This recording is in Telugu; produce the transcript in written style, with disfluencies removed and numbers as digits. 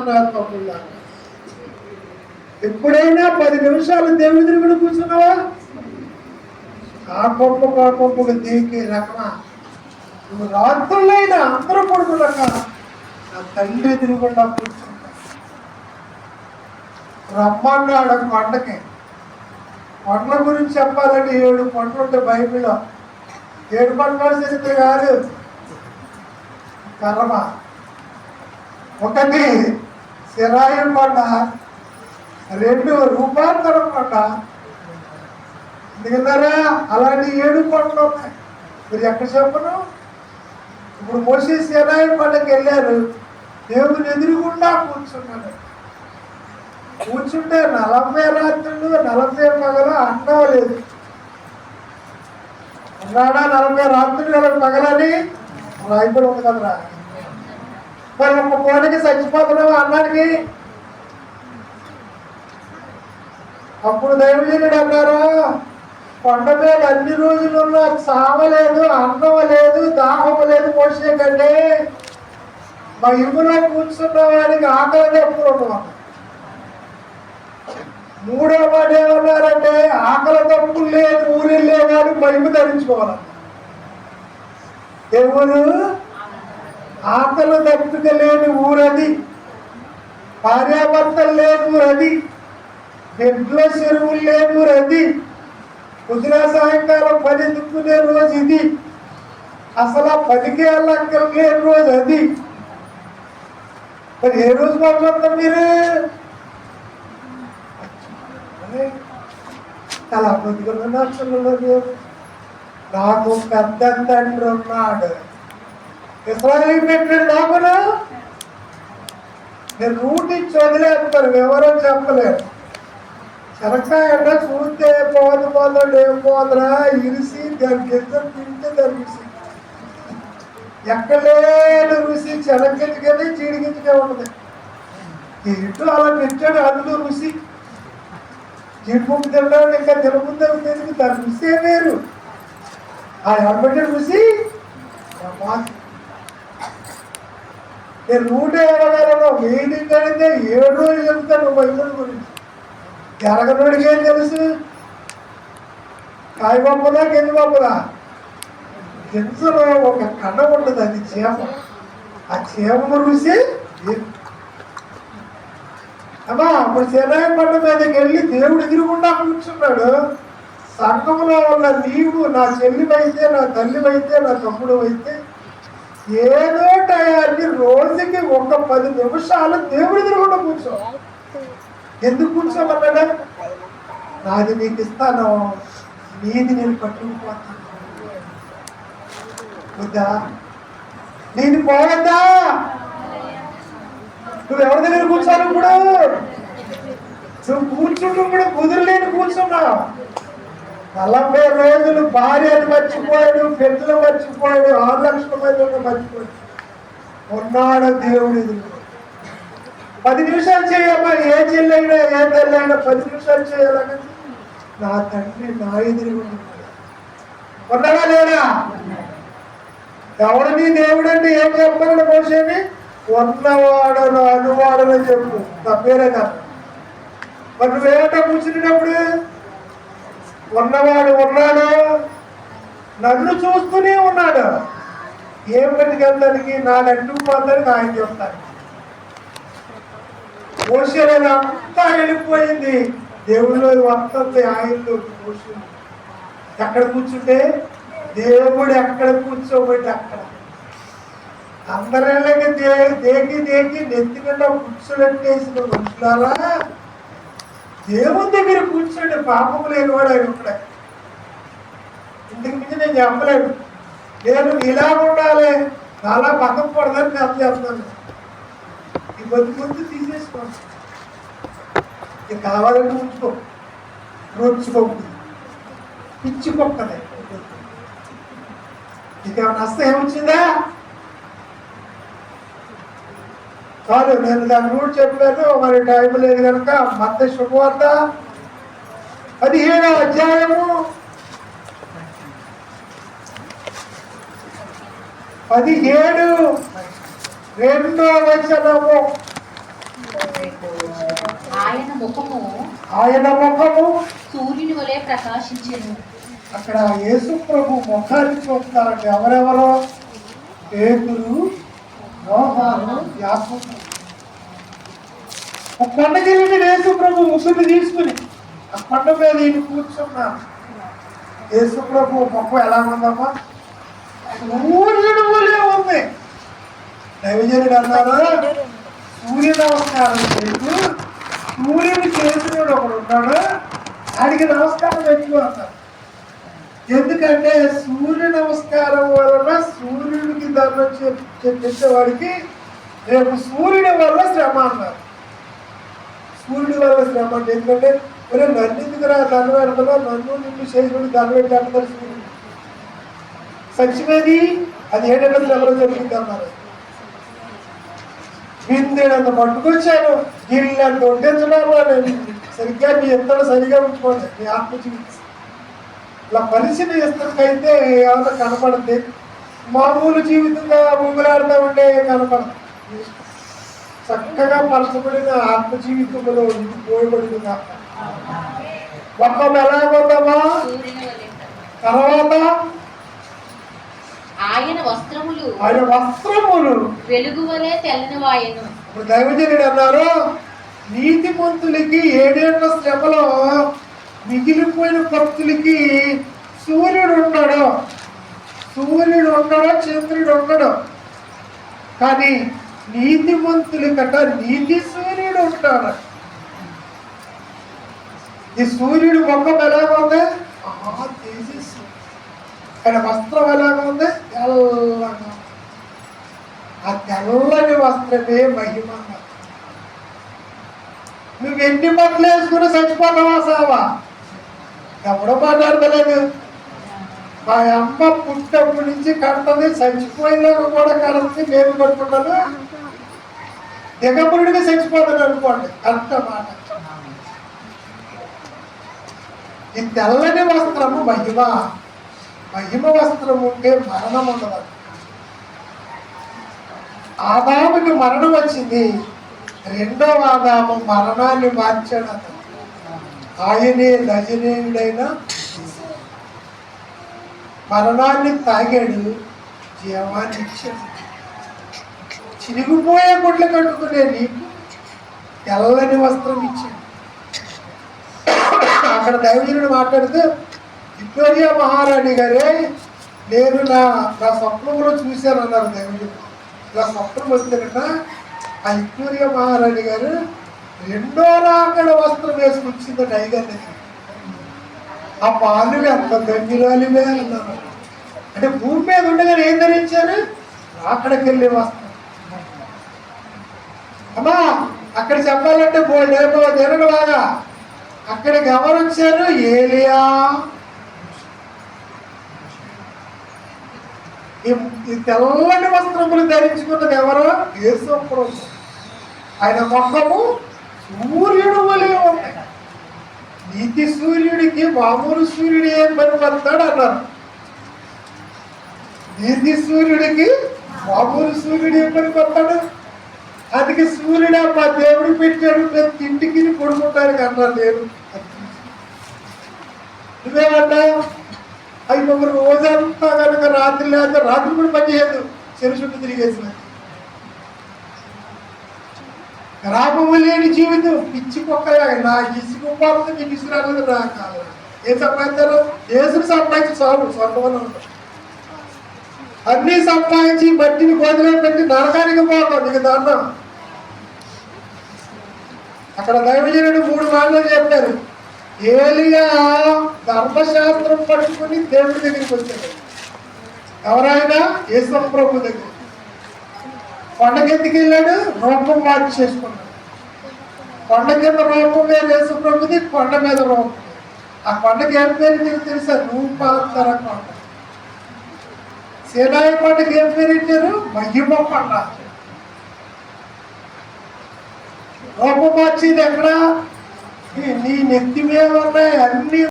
నా ఎప్పుడైనా 10 నిమిషాలు దేవుడి దగ్గర కూర్చున్నావా? ఆ కొంపకు దీనికి రకమా? నువ్వు రాత్రులైనా అందరూ పడుకున్నాక నా తండ్రి ఎదురుగుండా కూర్చుంటా. రమ్మన్నాడు కొండకి. కొండల గురించి చెప్పాలంటే 7 కొండలు ఉంటాయి బైబిల్లో. 7 కొండల చరిత్ర కాదు. కర్మ. ఒకటి సిరాయి కొండ, 2 రూపాంతరం కొండ. ఎందుకన్నారా? అలాంటి 7 కొండలు ఉన్నాయి. మీరు ఎక్కడ చెప్పను? ఇప్పుడు మోసే సిరాయి కొండకి వెళ్ళారు. దేవుని ఎదురుగుండా కూర్చున్నాడు. కూర్చుంటే 40 రాత్రులు 40 పగలు అన్నవలేదు. అన్నాడా 40 రాత్రులు 40 పగలని రాయబడి ఉంది కదరా. మరి ఒక కోడికి చచ్చిపోతున్నావు అన్నానికి. అప్పుడు దైవజనుడు అన్నారు, కొండ మీద అన్ని రోజులు ఉన్నా చావలేదు, అన్నం లేదు, దాహం లేదు మోసే కంటే మా ఇల్లులో కూర్చున్న వారికి ఆకలి ఎప్పుడు ఉండవు. 3వ మాట ఏమన్నారంటే ఆకలి తప్పులు లేదు ఊరెళ్ళే వాడు మహిమ ధరించుకోవాలన్న. ఎవరు ఆకలి తప్పుక లేని ఊరది, భార్యాభర్తలు లేని ఊరది, ఇంట్లో చెరువులు లేని ఊరది, పొద్దున సాయంకాలం 10 దిక్కునే రోజు ఇది, అసలు 10కే లెక్కలు లేని రోజు అది. మరి ఏ రోజు మాట్లాడతాం మీరు? అలా కొద్దిగా నాకు పెద్ద తండ్రి ఉన్నాడు. ఇస్రాయేలు పెట్టిన నాకును నేను రూట్ ఇచ్చి వదిలేస్తారు, ఎవరో చెప్పలేరు. శనక్కాయ అంటే చూస్తే పోదు ఏం పోదురా ఇరిసి దానికి ఇద్దరు తింటే దాని రుచి ఎక్కలేని రుచి శనగించుకొని చీడిగించుకే ఉంటుంది. ఇటు అలా పెట్టాడు అందులో రుచి. జీడిపప్పు తినడం ఇంకా తినముందే ఉండేది, దాని రుచి వేరు. ఆ ఎడబెట్టిన రుచి నేను 120 మీటింగ్ అడిగితే 7 రోజులు చెబుతాను బైబిల్ గురించి. జరగనోడికి ఏం తెలుసు? కాయపప్పుదా గింజపప్పుదా? గింజలో ఒక కన్న ఉంటుంది, అది చేమ. ఆ చేమ రుచి అమ్మా. అప్పుడు సినాయి కొండ మీదకి వెళ్ళి దేవుడు ఎదురుగుండా కూర్చున్నాడు. సంఘంలో ఉన్న నీవు నా చెల్లివైతే, నా తల్లివైతే, నా తమ్ముడు అయితే ఏదో టయాన్ని రోజుకి ఒక 10 నిమిషాలు దేవుడి ఎదురుగుండా కూర్చో. ఎందుకు కూర్చోమన్నాడా? నాది నీకు ఇస్తాను, నీది నేను పట్టుకుపోతాను. వద్దా? నీది పోవద్దా? నువ్వు ఎవరి దగ్గర కూర్చోను? ఇప్పుడు నువ్వు కూర్చుంటూ కుదిరలేని కూర్చున్నావు. 40 రోజులు భార్యను మర్చిపోయాడు, పెద్దలు మర్చిపోయాడు, 6 లక్షల మంది మర్చిపోయాడు. ఉన్నాడు దేవుడి ఎదురు. 10 నిమిషాలు చేయమ్మా. ఏ చెల్లైనా ఏ తల్లైనా 10 నిమిషాలు చేయాలని నా తండ్రి నా ఎదురు ఉన్నాడా లేడా? ఎవడు నీ దేవుడు అంటే ఏం చెప్పాడు మోసేని? ఉన్నవాడను అనువాడని చెప్పు, తప్పేరే కదా. మరి నువ్వేమంటా కూర్చునేటప్పుడు? ఉన్నవాడు ఉన్నాడు, నన్ను చూస్తూనే ఉన్నాడు. ఏం పట్టుకెళ్ళడానికి నా నన్ను పోతానికి ఆయన చెప్తాను. మోసేది అంతా వెళ్ళిపోయింది, దేవుళ్ళు వస్తుంది ఆయనలో. మోసే ఎక్కడ కూర్చుంటే దేవుడు ఎక్కడ కూర్చోబెట్టి అక్కడ. అందరిళ్ళకి దేకి నెత్తికుండా కూర్చోబెట్టేసిన మనుషులారా, దేవుని దగ్గర కూర్చోండి. పాపం లేనివాడు ఆయన ఇక్కడ. ఇంటికి మించి నేను చెప్పలేను. నేను ఇలా ఉండాలి, చాలా బతకూడదని నేను చెప్తాను. ఈ బతుకు తీసేసుకోండి. ఇది కావాలంటే ఉంచుకో, రోజుకోండి. పిచ్చి కుక్కనే. నీకేమైనా నష్టం ఏమొచ్చిందా? చాలు, నేను దాని కూడా చెప్పలేదు. మరి టైం లేదు కనుక మత్తయి శుభవార్త 17వ అధ్యాయము 17 2వ వచనము. ముఖము సూర్యుని వలె ప్రకాశించెను. అక్కడ యేసు ప్రభు ముఖాన్ని చూస్తారండి. ఎవరెవరో? పేతురు, యోహాను, యాకోబు. ఒక కొండకి వెళ్ళి యేసు ప్రభు ముసుగుని తీసుకుని ఆ కొండ మీద ఈయన కూర్చున్నారు. యేసు ప్రభు ముఖం ఎలా ఉందమ్మా? సూర్యుడు వలె ఉంది. దైవజనుడు అన్నారు, సూర్య నమస్కారం చేస్తూ సూర్యుడు చేసినోడు ఒకడు ఉన్నాడు, ఆడికి నమస్కారం ఎక్కువ అన్నారు. ఎందుకంటే సూర్య నమస్కారం వలన సూర్యుడికి దండం చేసేవాడికి రేపు సూర్యుడి వల్ల శ్రమ అన్నారు. సూర్యుడి వల్ల శ్రమ అంటే ఎందుకంటే నన్ను ఎందుకురా దండం పెడతా, నన్ను నిన్ను చేసినోడు దండం పెట్టి అంటారు సూర్యుడు. సత్యమేది అది ఏంటంటే ఎవరో జరుగుతుంది అన్నారు. బిందెడంత పట్టుకొచ్చాను, గిల్లంత వండించడం నేను సరిగ్గా మీ ఎత్తడం సరిగా ఉంచుకోండి. మీ ఆత్మ జీవితం ఇలా పరిస్థితి ఇస్తకైతే ఏమైనా కనపడుతుంది. మామూలు జీవితంగా ఊగులాడుతూ ఉంటే కనపడదు. చక్కగా పరచబడిన ఆత్మ జీవితంలో పోయబడింది. మొత్తం ఎలా పోతామా? తర్వాత ఆయన వస్త్రములు వెలుగు వలె తెల్లని వాయెను. ఇప్పుడు దైవజనుడు అన్నారు, నీతిమంతులకి 7 ఏళ్ల శ్రమలో మిగిలిపోయిన భక్తులకి సూర్యుడు ఉండడు, చంద్రుడు ఉండడు. కానీ నీతిమంతులకట నీతి సూర్యుడు ఉంటాడు. ఈ సూర్యుడు ముఖం ఎలాగ ఉంది? తేజస్సు. ఆయన వస్త్రం ఎలాగ ఉంది? తెల్లగా. ఆ తెల్లని వస్త్రమే మహిమ. నువ్వు ఎన్ని బట్టలు వేసుకుని చచ్చిపోతావా సావా? ఎవడో మాట్లాడతలేదు. మా అమ్మ పుట్టినప్పటి నుంచి కడుతుంది, చచ్చిపోయినాక కూడా కడుతుంది, నేను కట్టుకుంటాను. దిగపురుడిగా చచ్చిపోతాను అనుకోండి, కరెక్ట్ మాట. ఈ తెల్లని వస్త్రము మహిమ. మహిమ వస్త్రం ఉంటే మరణం ఉండదు. ఆదాముకి మరణం వచ్చింది, రెండవ ఆదాము మరణాన్ని మార్చాడు. అతను ఆయనే రజనీయుడైన మరణాన్ని తాగాడు, జీవాన్ని ఇచ్చాడు. చిరిగిపోయే గుడ్లు కట్టుకునే నీకు తెల్లని వస్త్రం ఇచ్చాడు. అక్కడ దైవజనుడు మాట్లాడుతూ, విక్టోరియా మహారాణి గారే నేను నా స్వప్నంలో చూశాను అన్నారు దైవజనుడు. ఇలా స్వప్నం వస్తేనట ఆ విక్టోరియా మహారాణి గారు 2వ రాకడ వస్త్రం వేసుకొచ్చిందట అయ్యగారి దగ్గర. ఆ పాలు ఎంత ధన్యురాలివే అన్నారు. అంటే భూమి మీద ఉండగానే ఏం ధరించారు? రాకడకి వెళ్ళే వస్త్రం. అమ్మా అక్కడ చెప్పాలంటే తినడు బాగా. అక్కడికి ఎవరు వచ్చారు? ఏలియా. ఈ తెల్లని వస్త్రములు ధరించుకున్నది ఎవరు? యేసు ప్రభు. ఆయన ముఖము సూర్యుడు వలె ఉంది. నీతి సూర్యుడికి మామూలు సూర్యుడు ఏం పని పడతాడు అన్నారు. నీతి సూర్యుడికి మామూలు సూర్యుడు ఏం పని పడతాడు? అందుకే సూర్యుడు మా దేవుడు పెట్టాడు, మేము తిండికి కొడుకుంటానికి అన్నారు. నేను నువ్వేమంటావు? అవి ఒక రోజంతా కనుక రాత్రి లేదా రాత్రి కూడా పనిచేయదు, చెరు చుట్టూ తిరిగేసిన గ్రామము లేని జీవితం. పిచ్చి కుక్కలాగా నాకు ఇసుకుపోతుంది, మీకు ఇసురాలేదు నా కాదు. ఏం సంపాదించారు? ఏసుని సంపాదించి చాలు, స్వర్గంలో ఉంటారు. అన్నీ సంపాదించి మట్టిని గోధులో పెట్టి నరకానికి పోతాం. నీకు దాంట్లో అక్కడ దైవజనుడు 3 మాటలు చెప్పారు. ఏలియా ధర్మశాస్త్రం పట్టుకుని దేవుడి దగ్గరికి వచ్చాడు. ఎవరైనా యేసు ప్రభు దగ్గర కొండకెత్తికి వెళ్ళాడు, రూపం మార్పు చేసుకున్నాడు. కొండ కింద రూపం వేరు యేసు ప్రభుది, కొండ మీద రూపం. ఆ కొండకి ఏం పేరు నీకు తెలుసా? రూపాంతర కొండ. సేనాయి కొండకి ఏం పేరు ఇచ్చారు? మహిమ కొండ. రూపం మార్చేది ఎక్కడ? నీ నెత్తి మీద ఉన్నాయి అన్ని.